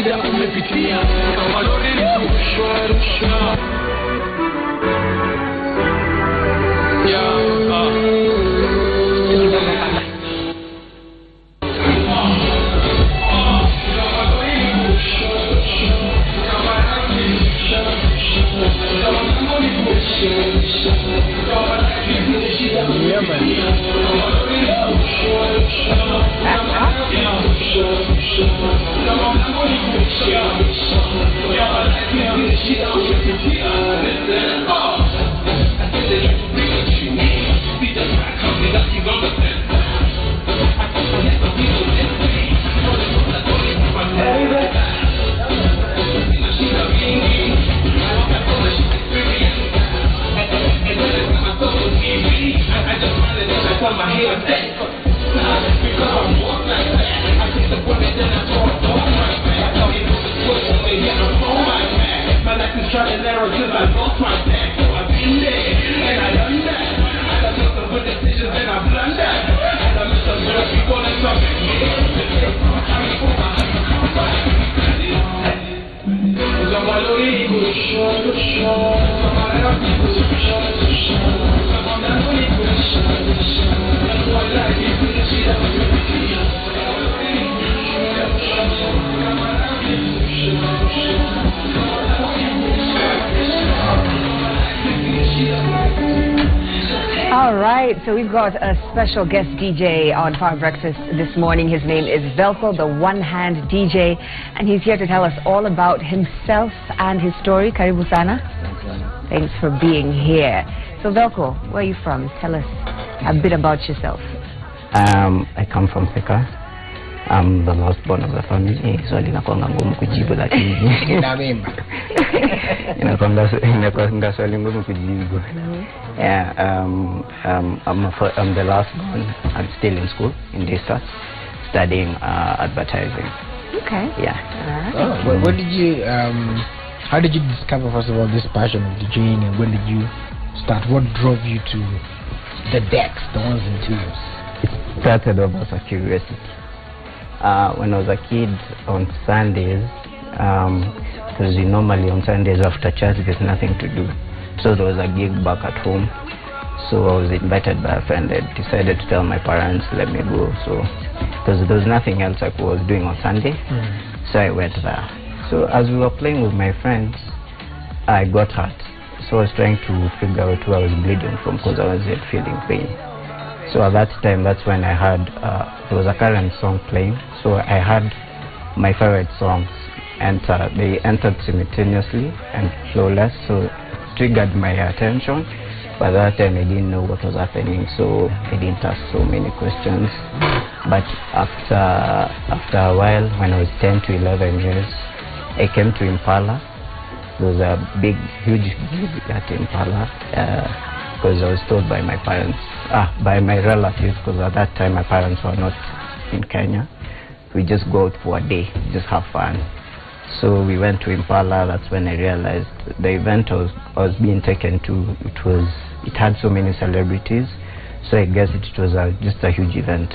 shida umepitia, kama lori likushwa rusha. So we've got a special guest DJ on Power Breakfast this morning. His name is Velko, the one-hand DJ, and he's here to tell us all about himself and his story. Karibu sana. Thanks for being here. So Velko, where are you from? Tell us a bit about yourself. I come from Thika. I'm the last born of the family, so linakuanga ngumu kujibu lakini inakuanga swali ngumu kujibu. Yeah, I'm the last born. I'm still in school in DSAT, studying advertising. Okay. Yeah. Oh, when did you how did you discover, first of all, this passion of DJing, and when did you start? What drove you to the decks, the ones and twos? It started off as a curiosity. When I was a kid, on Sundays, because normally on Sundays after church there's nothing to do, so there was a gig back at home, so I was invited by a friend. I decided to tell my parents, let me go, so because there was nothing else I was doing on Sunday, so I went there. So as we were playing with my friends, I got hurt, so I was trying to figure out where I was bleeding from because I wasn't feeling pain. So at that time, that's when I heard there was a current song playing. So I heard my favorite songs enter. They entered simultaneously and flawless. So it triggered my attention. By that time, I didn't know what was happening, so I didn't ask so many questions. But after a while, when I was 10 to 11 years, I came to Impala. There was a big, huge gig at Impala. Because I was told by my parents, by my relatives, because at that time my parents were not in Kenya. We just go out for a day, just have fun. So we went to Impala. That's when I realized the event I was being taken to, it had so many celebrities, so I guess it was just a huge event.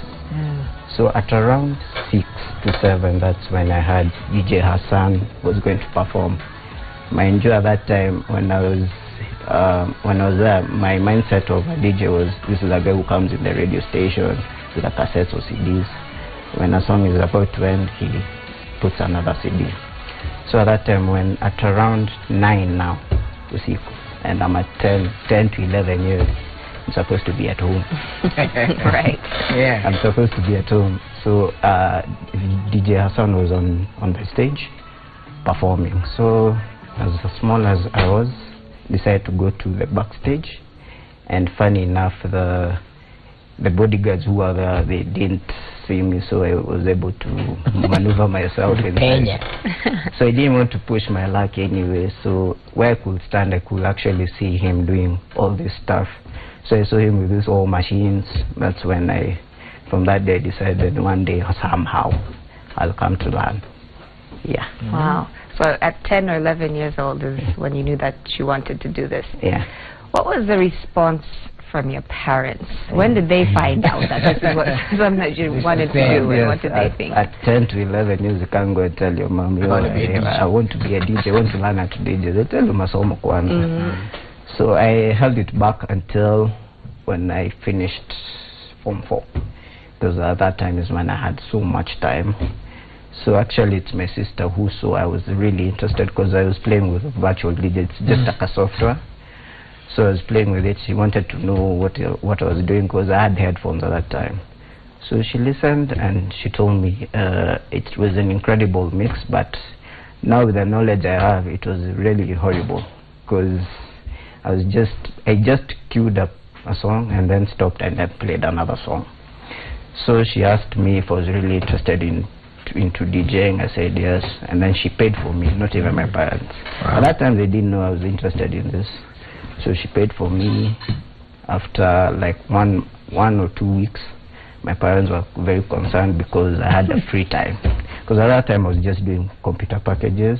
So at around 6 to 7, that's when I heard DJ Hassan was going to perform. Mind you, at that time when I was there, my mindset of a DJ was, this is a guy who comes in the radio station with a cassette or CDs. When a song is about to end, he puts another CD. So at that time, when at around 9 now, and I'm at 10 to 11 years, I'm supposed to be at home. Right. Yeah. I'm supposed to be at home. So DJ Hassan was on the stage performing. So as small as I was, decided to go to the backstage, and funny enough, the bodyguards who were there, they didn't see me, so I was able to maneuver myself inside. So I didn't want to push my luck anyway, so where I could stand, I could actually see him doing all this stuff. So I saw him with these old machines. That's when from that day, I decided one day somehow I'll come to learn. Yeah. Wow. So at 10 or 11 years old is when you knew that you wanted to do this. Yeah. What was the response from your parents? When did they find out that this is what something that you wanted to do, and what did they think? At 10 to 11 years, you can't go and tell your mom, I want to be a DJ, I want to learn how to DJ. They tell you masomo kwanza. So I held it back until when I finished Form 4. Because at that time is when I had so much time. So actually it's my sister who saw I was really interested, because I was playing with virtual DJ. It's just like a software. So I was playing with it. She wanted to know what I was doing, because I had headphones at that time. So she listened and she told me it was an incredible mix, but now with the knowledge I have, it was really horrible, because I just queued up a song and then stopped and then played another song. So she asked me if I was really interested into DJing. I said yes, and then she paid for me, not even my parents. Wow. At that time they didn't know I was interested in this. So she paid for me. After like one or 2 weeks, my parents were very concerned because I had a free time. Because at that time I was just doing computer packages.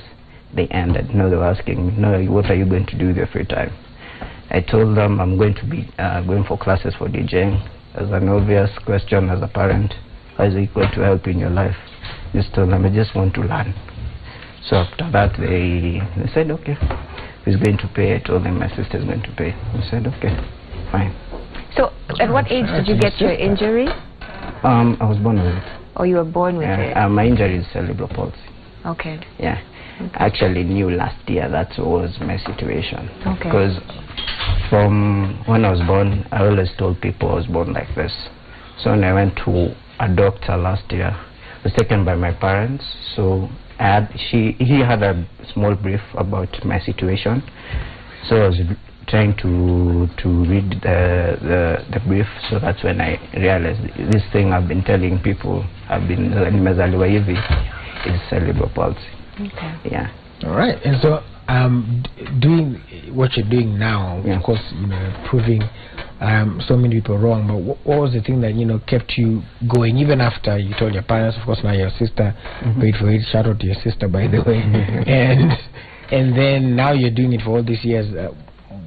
They ended. Now they were asking me, no, what are you going to do with your free time? I told them I'm going to be going for classes for DJing. As an obvious question as a parent, how is it going to help in your life? Just told them I just want to learn. So after that they said okay. Who's going to pay? I told them my sister's going to pay. I said, okay, fine. So, at what age did you get your injury? I was born with it. Oh, you were born with it? My injury is cerebral palsy. Okay. Yeah. Okay. I actually knew last year that was my situation. Okay. Because from when I was born, I always told people I was born like this. So when I went to a doctor last year, I was taken by my parents. So he had a small brief about my situation, so I was trying to read the brief. So that's when I realized this thing I've been telling people nimezaliwa hivi is cerebral palsy. Okay. Yeah. All right. And so doing what you're doing now, yeah. Of course, proving so many people wrong, but what was the thing that kept you going even after you told your parents? Of course, now your sister paid for it. Shout out to your sister, by the way. and then now you're doing it for all these years.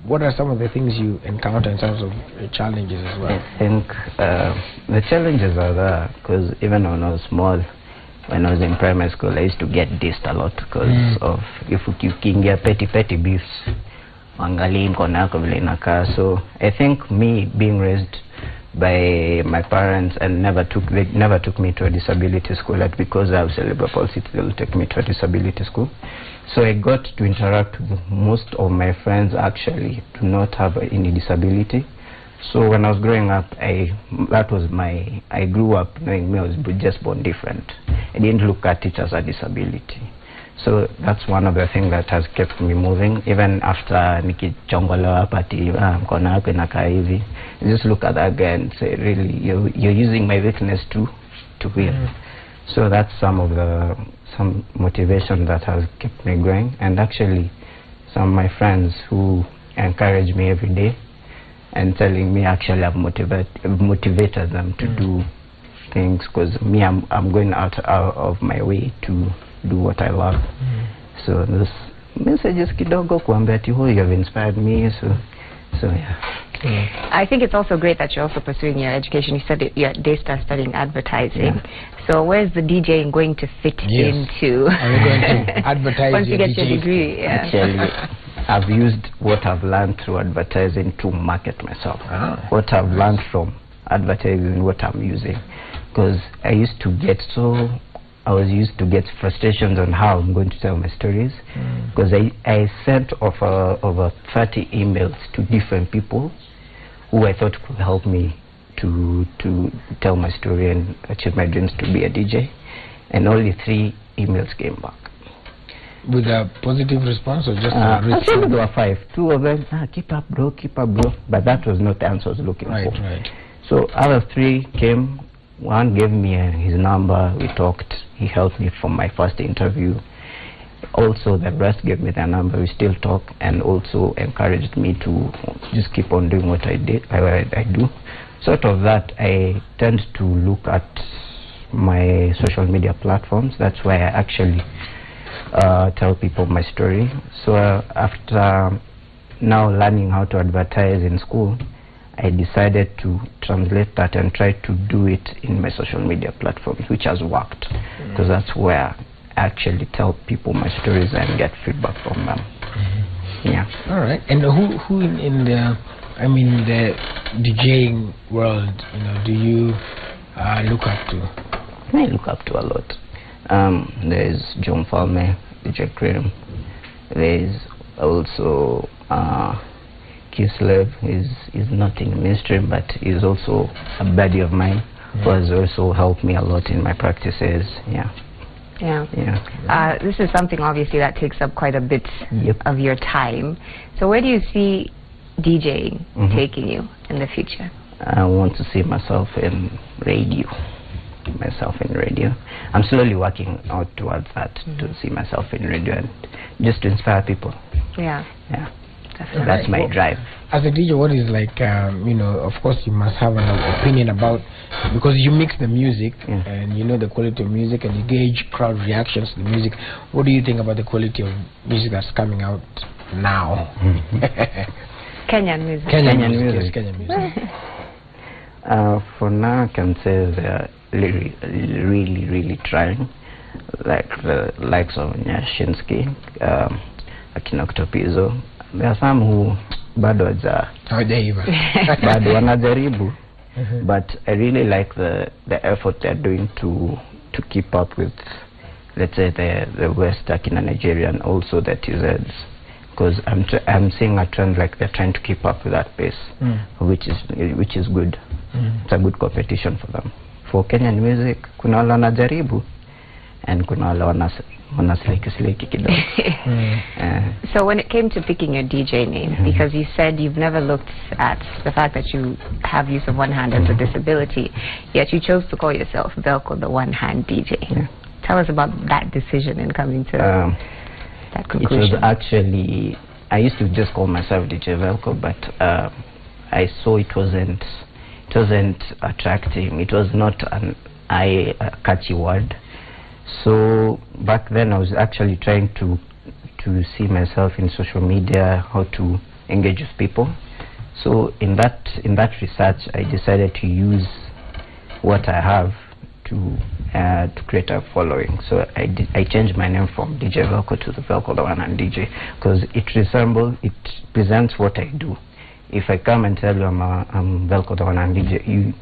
What are some of the things you encounter in terms of challenges as well? I think the challenges are there, because even when I was small, when I was in primary school, I used to get dissed a lot because of if you get petty beefs. So I think me being raised by my parents and they never took me to a disability school, that because I have cerebral palsy they'll take me to a disability school. So I got to interact with most of my friends actually do not have any disability. So when I was growing up, I grew up knowing me I was just born different. I didn't look at it as a disability. So that's one of the things that has kept me moving. Even after nikichongolewa pati mkono yako inakaa hivi, just look at that guy and say, really, you're using my weakness to win. So that's some motivation that has kept me going. And actually, some of my friends who encourage me every day and telling me actually I've motivated them to do things, because me I'm going out of my way to do what I love. So this message is kidogo kuambia ati you have inspired me. So yeah. I think it's also great that you're also pursuing your education. You said you're at Daystar studying advertising. So where's the DJing going to fit into? Are you going to advertise once you get DJ? your degree? Yeah. Actually, I've used what I've learned through advertising to market myself. What I've learned from advertising, what I'm using, because I was used to get frustrations on how I'm going to tell my stories, because I sent over 30 emails to different people who I thought could help me to tell my story and achieve my dreams to be a DJ, and only 3 emails came back. With a positive response or just a response? I think there were 5. 2 of them, keep up bro, but that was not the answer I was looking for. Right. So other 3 came. One gave me his number, we talked, he helped me for my first interview. Also the rest gave me their number, we still talk, and also encouraged me to just keep on doing what I do. Sort of that, I tend to look at my social media platforms. That's why I actually tell people my story. So after now learning how to advertise in school, I decided to translate that and try to do it in my social media platforms, which has worked, because that's where I actually tell people my stories and get feedback from them. Yeah. All right. And who in the, I mean, the DJing world, you know, do you look up to? I look up to a lot. There's John Falme, DJ Cream. There's also Kislev. Is not in mainstream, but is also a buddy of mine who has also helped me a lot in my practices. Yeah. This is something obviously that takes up quite a bit of your time. So where do you see DJing taking you in the future? I want to see myself in radio. I'm slowly working out towards that, to see myself in radio and just to inspire people. Yeah. Definitely. That's my drive. As a DJ, what is like, you know, of course you must have an opinion about, because you mix the music and you know the quality of music and you gauge crowd reactions to the music. What do you think about the quality of music that's coming out now? Kenyan music. Kenyan music. For now, I can say they're really trying, like the likes of Nyashinsky, Akina Octopizo. There are some who bado wanajaribu, but I really like the effort they're doing to keep up with, let's say, the West, Akina Nigeria, and also the TZs, because I'm seeing a trend like they're trying to keep up with that pace, which is good. It's a good competition for them. For Kenyan music, kuna wale wanajaribu and kuna wale wanasleki kidogo. So when it came to picking your DJ name, because you said you've never looked at the fact that you have use of one hand as a disability, yet you chose to call yourself Velko, the one hand DJ. Tell us about that decision in coming to that conclusion. It was actually, I used to just call myself DJ Velko, but I saw it wasn't attractive. It was not a catchy word. So back then I was actually trying to see myself in social media, how to engage with people. So in that research, I decided to use what I have to create a following. So I changed my name from DJ Velko to the Velko, the one hand DJ, because it presents what I do. If I come and tell you I'm Velko, the one hand DJ, you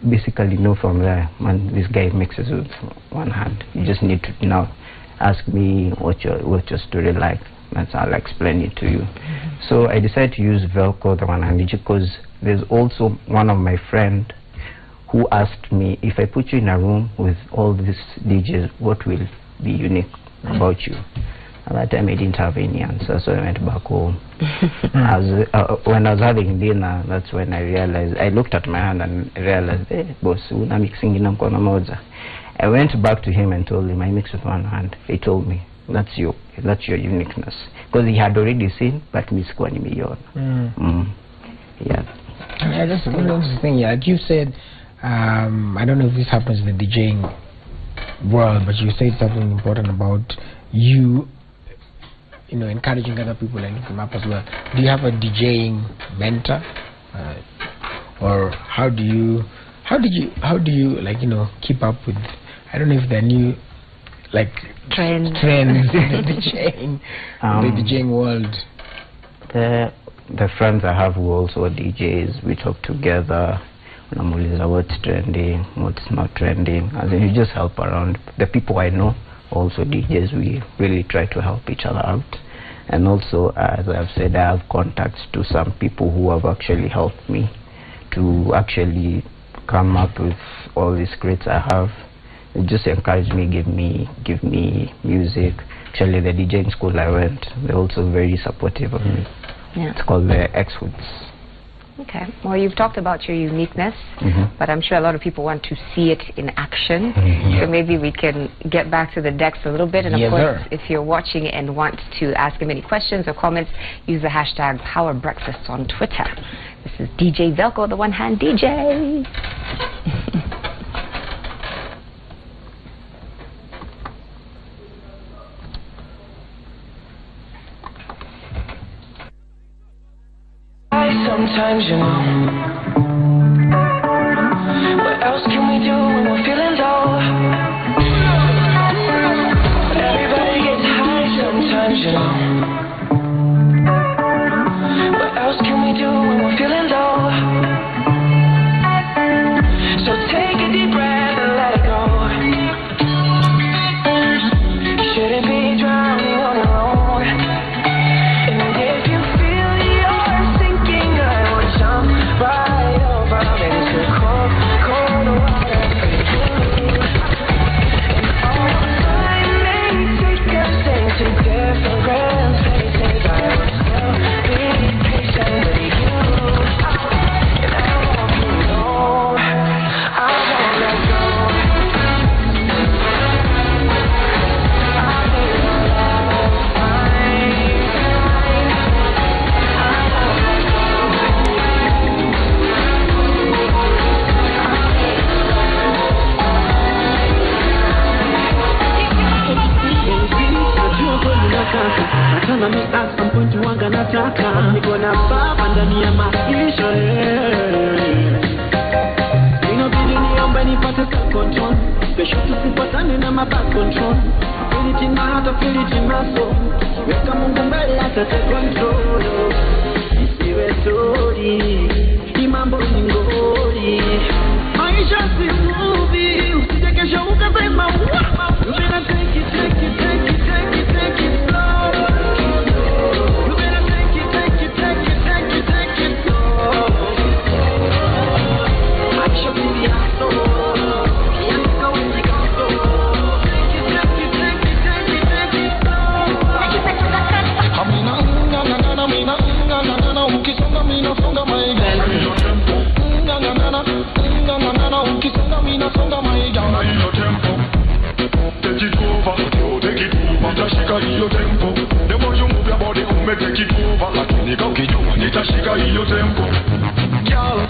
basically know from there, man, this guy mixes with one hand. You just need to now ask me what your story like. That's how I'll explain it to you. So I decided to use Velko, the one hand DJ, because there's also one of my friend who asked me, if I put you in a room with all these DJs, what will be unique about you? At that time I didn't have any answer, so I went back home. When I was having dinner, that's when I realized, I looked at my hand and realized, hey, boss, una mixing in mkono moja. I went back to him and told him, I mix with one hand. He told me, that's your uniqueness. Because he had already seen, but me sikuwa nimeiona. Yeah, that's a really interesting. Yeah, like you said, I don't know if this happens in the DJing world, but you said something important about you know, encouraging other people and lifting them up as well. Do you have a DJing mentor, or how do you like, you know, keep up with, I don't know if they're new, like trends in the DJing world? The friends I have who also are DJs, we talk together. What's trending, what's not trending, and then you just help around. The people I know, also DJs, we really try to help each other out. And also, as I've said, I have contacts to some people who have actually helped me to actually come up with all these crates I have. They just encourage me, give me music. Actually, the DJing school I went, they're also very supportive of me. Yeah. It's called the X-Woods. Okay. Well, you've talked about your uniqueness, but I'm sure a lot of people want to see it in action. So maybe we can get back to the decks a little bit. And of course, if you're watching and want to ask him any questions or comments, use the hashtag #PowerBreakfast on Twitter. This is DJ Velko, the one hand DJ. sometimes, you know. What else can we do when we're feeling low? Everybody gets high sometimes, you know. What else can we do when we're feeling low? So take a deep breath and let it go. You shouldn't be drowning on your own. And if you feel you're sinking, I will jump right over into cold, cold water for you. And although I may take us into different places, I will still be patient with you. And I want you to know I won't let go. I need your love, Nataka at some point wanga nataka niko na baba ndani ya maisha inabidi niombe nipate control kesho tusipatane na bad control feel it in my heart, feel it in my soul weka Mungu mbele atate control isiwe story ni mambo ni ngori maisha si movie usije kesho ukasema wow you better take it take it take it take it take it slow. You better take it take it take it take it take it slow. Action in the soul. Yes, go in the soul. Take it take it take it take it take it slow. Amina ukisonga mina songa maiga. Ukisonga mina songa maiga. Take it over, take it over. Tashika hiyo tempo. The more you move your body, take it over. Lakini ukijua nitashika hiyo tempo. Girl,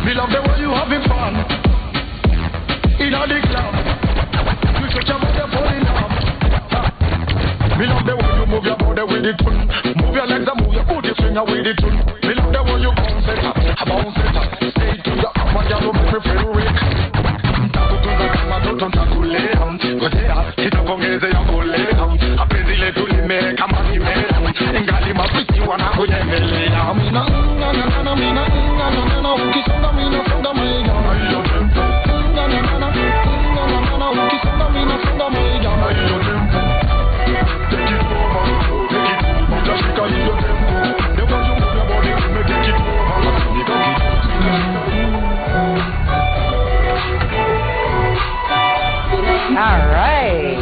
me love the way you having fun. In a the club, you shake your body for enough. Me love the way you move your body with the tune. Move your legs and move your booty finger with the tune. Me love the way you bounce it up, bounce it up. Stay to your up and down, make me feel weak. Takutunza kama toto ntakulea. Ngojea, kitapongeze ya kulea. Apenzi letu limeka masimera. Ingali mapiti wanakuyemelea. Amina, ukisonga mina songa maiga. Hiyo tempo. Ukisonga mina songa maiga. Hiyo tempo. Take it over, take it over. Utashika hiyo tempo. The more you move your body, take it over. All right.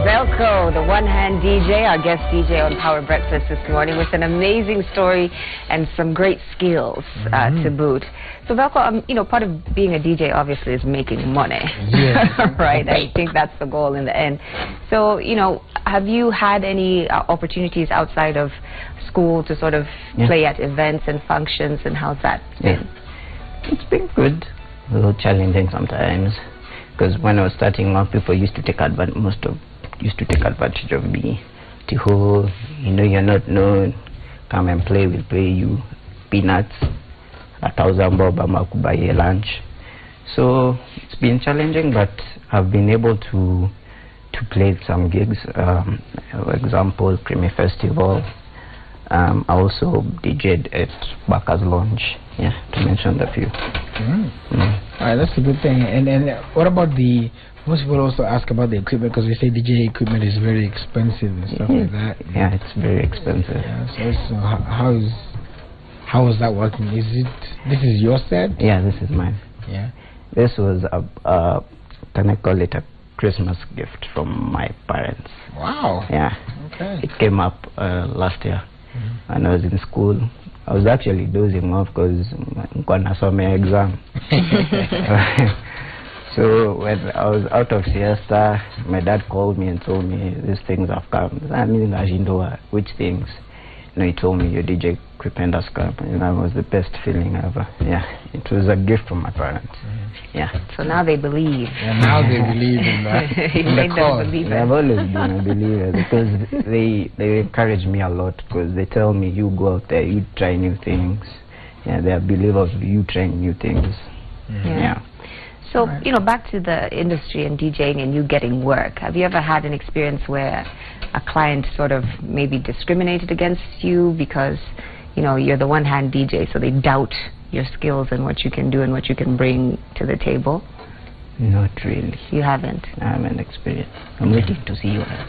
Velko, the one-hand DJ, our guest DJ on Power Breakfast this morning with an amazing story and some great skills to boot. So Velko, you know, part of being a DJ obviously is making money. Yeah. Right? I think that's the goal in the end. So, you know, have you had any opportunities outside of school to sort of play at events and functions, and how's that been? It's been good, a little challenging sometimes. Because when I was starting off, people used to take advantage of me. Tiho, you know you're not known, come and play, we'll pay you peanuts, 1,000 bob, I'll buy you lunch. So it's been challenging, but I've been able to play some gigs. For example, Creamy Festival. I also DJ'd at Baka's Lounge, to mention a few. Alright, that's a good thing. And what about most people also ask about the equipment, because we say DJ equipment is very expensive and stuff like that. Yeah, it's very expensive. Yeah, so how is that working? This is your set? Yeah, this is mine. Yeah. This was can I call it a Christmas gift from my parents. Wow. Yeah. Okay. It came up last year when I was in school. I was actually dozing off because I saw my exam. So when I was out of siesta, my dad called me and told me these things have come. I mean, which things? He told me your DJ Kripenda Scam. That was the best feeling ever. Yeah, it was a gift from my parents. Yeah. So now they believe. And now they believe in that. You in made the them cause. believe I've it. always been a believer because they encourage me a lot because they tell me, you go out there, you try new things. Yeah, they are believers of you trying new things. Yeah. So, you know, back to the industry and DJing and you getting work. Have you ever had an experience where a client sort of maybe discriminated against you because, you know, you're the one-hand DJ, so they doubt your skills and what you can do and what you can bring to the table? Not really. You haven't? I haven't experienced. I'm waiting to see one.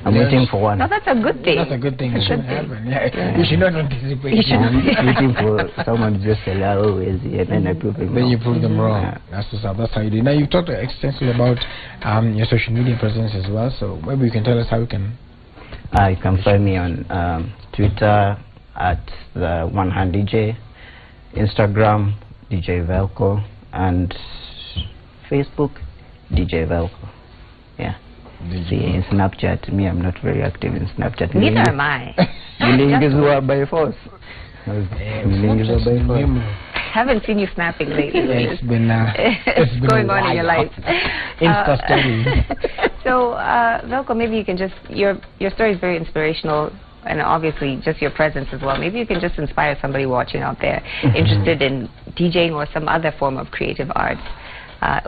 I'm waiting for one. No, that's a good thing. That's a good thing. It should happen. Yeah. You should not anticipate. I'm waiting for someone to just say, oh, is he? And then I prove them Then wrong. you prove them wrong. Yeah. That's what's up. That's how you do. Now you've talked extensively about your social media presence as well. So maybe you can tell us how you can. You can find me on Twitter at the One Hand DJ, Instagram DJ Velko, and Facebook DJ Velko. Yeah. See, in Snapchat, me, I'm not very active in Snapchat. Neither am I. Nilingizwa by force. Nilingizwa by force. Haven't seen you snapping lately. It's been it's been going a on in your while. life. Insta stories. So, Velko, maybe you can just, your story is very inspirational, and obviously just your presence as well. Maybe you can just inspire somebody watching out there interested in DJing or some other form of creative arts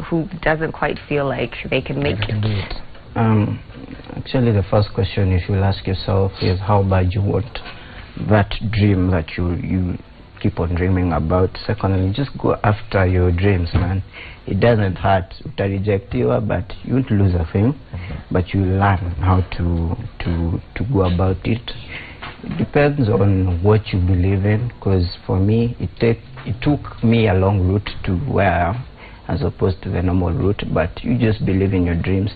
who doesn't quite feel like they can make it. Actually, the first question you should ask yourself is how bad you want that dream that you keep on dreaming about. Secondly, just go after your dreams, man. It doesn't hurt. Uta reject you, but you won't lose a thing. But you learn how to go about it. It depends on what you believe in. Because for me, it took me a long route to where I am, as opposed to the normal route. But you just believe in your dreams.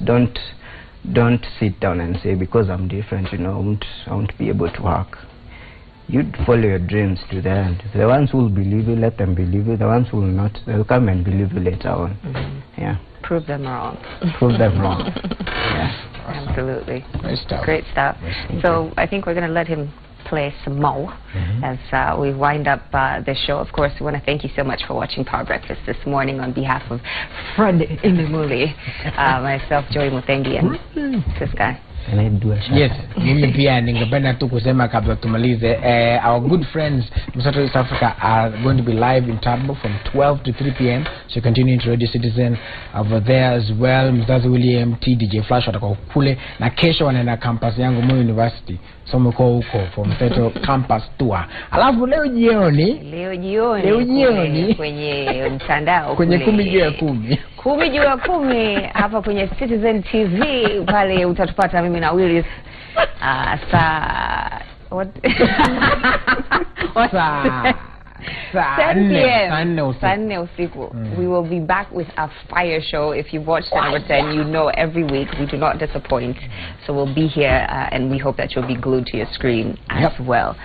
Don't sit down and say, because I'm different, you know, I won't be able to work. You'd follow your dreams to the end. The ones who will believe you, let them believe you. The ones who will not, they'll come and believe you later on. Yeah. Prove them wrong. Prove them wrong. Yeah. Absolutely. Great stuff. Great stuff. So I think we're going to let him play some more as we wind up the show. Of course, we want to thank you so much for watching Power Breakfast this morning on behalf of Fred Imimuli, myself, Joey Mutengi, and this guy. Can I do a shout Yes, out? mimi pia ningependa tu kusema kabla tumalize, our good friends Msato East Africa are going to be live in Turbo from 12 to 3 p.m. So continue to Radio Citizen over there as well. Mzazi William T, DJ Flash watakuwa kule, na kesho wanaenda campus yangu Moi University. So mko huko for Msato campus tour. Alafu leo jioni kwenye mtandao kwenye kule. 10 juu ya 10 10 juu ya 10 hapa kwenye Citizen TV pale utatupata mimi na Willis saa what saa 4 usiku. We will be back with a fire show. If you've watched Number 10, you know every week we do not disappoint. So we'll be here and we hope that you'll be glued to your screen as well.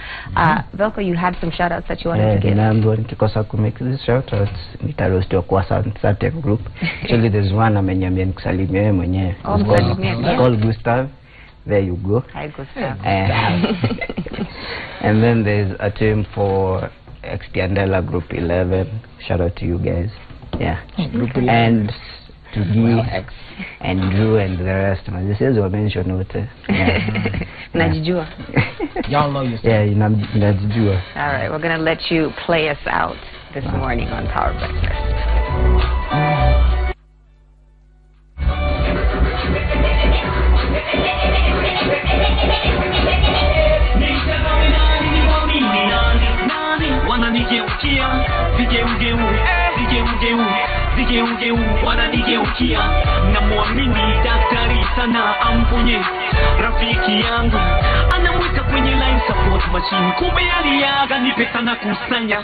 Velko, you had some shout outs that you wanted to give? Ninaambiwa nikikosa ku make this shout out nitarostiwa kwa certain group. Actually there's one ameniambia nikusalimie wewe mwenyewe. It's called Gustav. There you go. Hi, Gustav. And then there's a team for Extiandela Group 11. Shout out to you guys. Yeah. Group 11. And to Guy and Drew and the rest. This is what mentioned. Najijua. Y'all know yourself. Yeah, Najijua. All right, we're going to let you play us out this morning on Power Breakfast. Wananigeukia na muamini daktari sana amponye rafiki yangu anamweka kwenye line support machine kumbe aliaga ni pesa na kusanya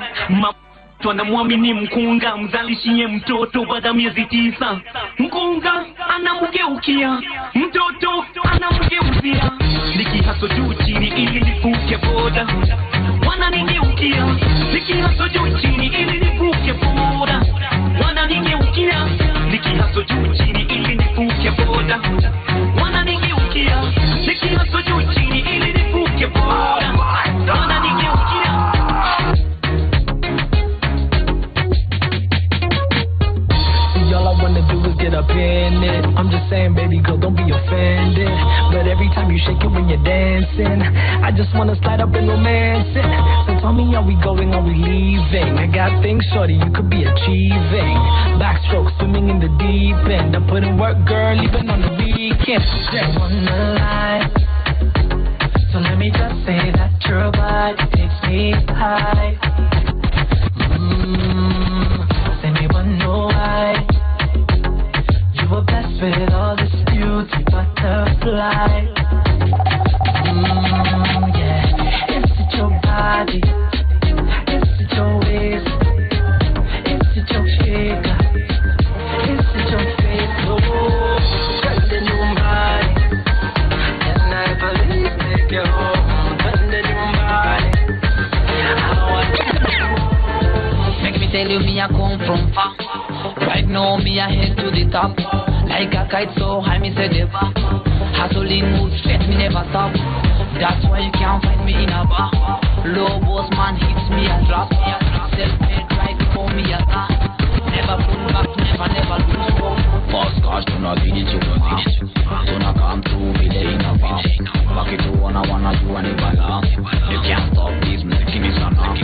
anamwamini mkunga mzalishie mtoto baada miezi 9 mkunga anamgeukia mtoto anamgeuzia nikihaso juu chini ili nifuke boda wananigeukia nikihaso juu chini ili nifuke boda wananigeukia nikihaso juu chini ili nifuke boda wananigeukia nikihaso juu chini ili nifuke boda wananigeukia it, but every time you shake it when you're dancing, I just wanna slide up and romance it. So tell me, are we going, are we leaving? I got things, shorty, you could be achieving. Backstroke, swimming in the deep end. I put in work, girl, even on the weekend. I wanna lie, so let me just say that your body takes me high. Say me one know why you were blessed with all this beauty butterfly. Yeah, is it your body? Is it your waist? Is it your figure? Is it your face? Oh, girl, the new body. And I believe take you home. Girl, the new body. Make me tell you me I come from far. Right now me I head to the top. Like a kite so high me say never. Hustling mood straight me never stop. That's why you can't find me in a bar. Low boss man hits me and drop. Self-made right for me a star. Never pull back, never lose hope. Fast cars do not need it, you don't need it. So now come through, be there in a bar. Back it to wanna do any balance. You can't stop this music in this summer.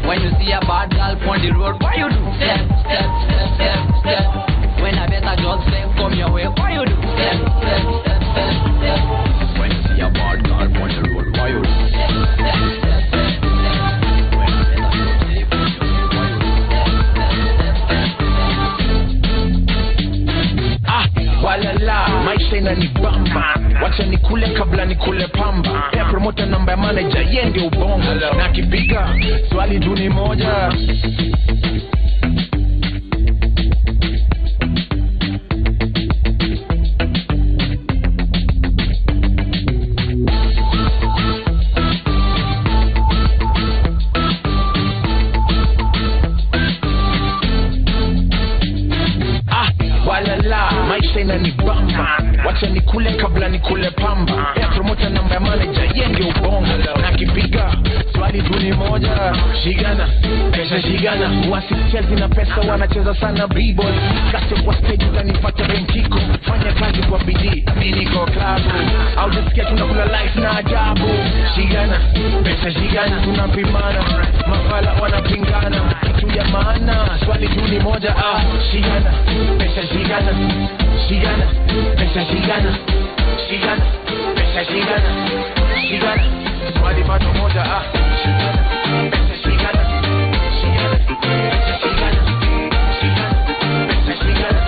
When you see a bad girl on the road, what you do? Step, step, step, step, step. When I better just step, come your way, what you do? Step, step, step, step, step. When you see a bad girl on the road, what you do? Step, step, step, step, step. When I better just step, come your way, what you do? Walala, maisha inanibamba. Wacha nikule kabla nikule pamba. Air promoter namba ya manager, yeye ndio ubongo. Na kipiga, swali tu ni moja. Maisha inanibamba. Wacha nikule kabla nikule pamba. Air promoter namba ya manager, yeye ndio ubongo. Na kipiga, swali tu ni moja. Shigana, pesa shigana. Wasichezi na pesa wanacheza sana b-boy. Kasi kwa stage utanipata bentiko. Fanya kazi kwa bidii, mimi niko klabu. Au jisikia tunakula life na ajabu. Shigana, pesa shigana. Tunapimana, mafala wanapingana. Kitu ya maana, swali tu ni moja. Shigana, pesa shigana. Shigana, pesa shigana. Shigana, pesa shigana. Shigana, swali bado moja. Shigana, pesa shigana. Shigana, pesa shigana. Shigana, pesa shigana.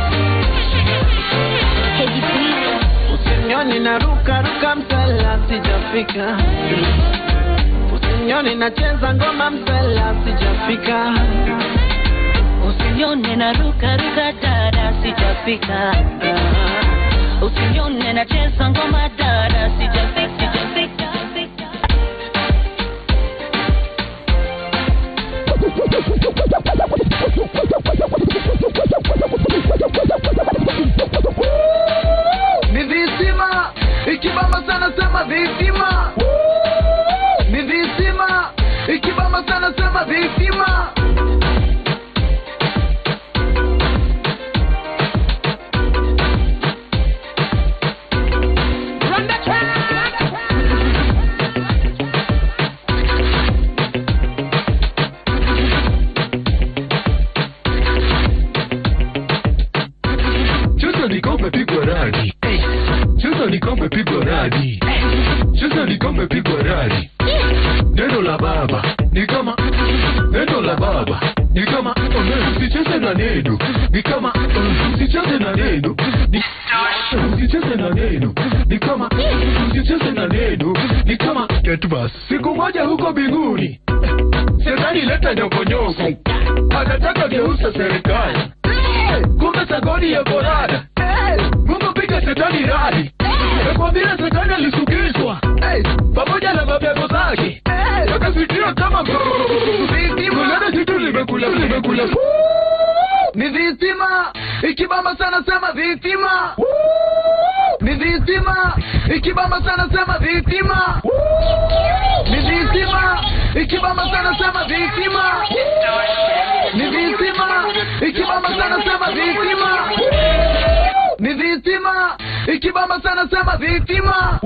Usinione naruka ruka msela sijafika. Usinione nacheza ngoma msela sijafika. Usinione naruka ruka dada sijafika. Usinione nacheza ngoma dada sijafika. Ni visima, ikibamba sana sema visima. Ni visima, ikibamba sana sema visima. Sasa nikombe pigwa radi. Neno la baba ni kama neno la baba ni kama usicheze na neno ni kama usicheze na neno usicheze na neno ni kama usicheze na neno ni kama ketbas. Siku moja huko mbinguni serikali leta nyokonyoko anataka geuza serikali. Kumbe sagoni ya borada Mungu piga shetani radi. Kwa vile serikali alisukizwa pamoja na mabebo zake wakasikia kama kulana jitu limekula. Ni visima, ikibamba sana sema visima. Ni visima, ikibamba sana sema visima. Ni visima, ikibamba sana sema visima. Ni visima, ikibamba sana sema visima. Ni visima, ikibamba sana sema zitima.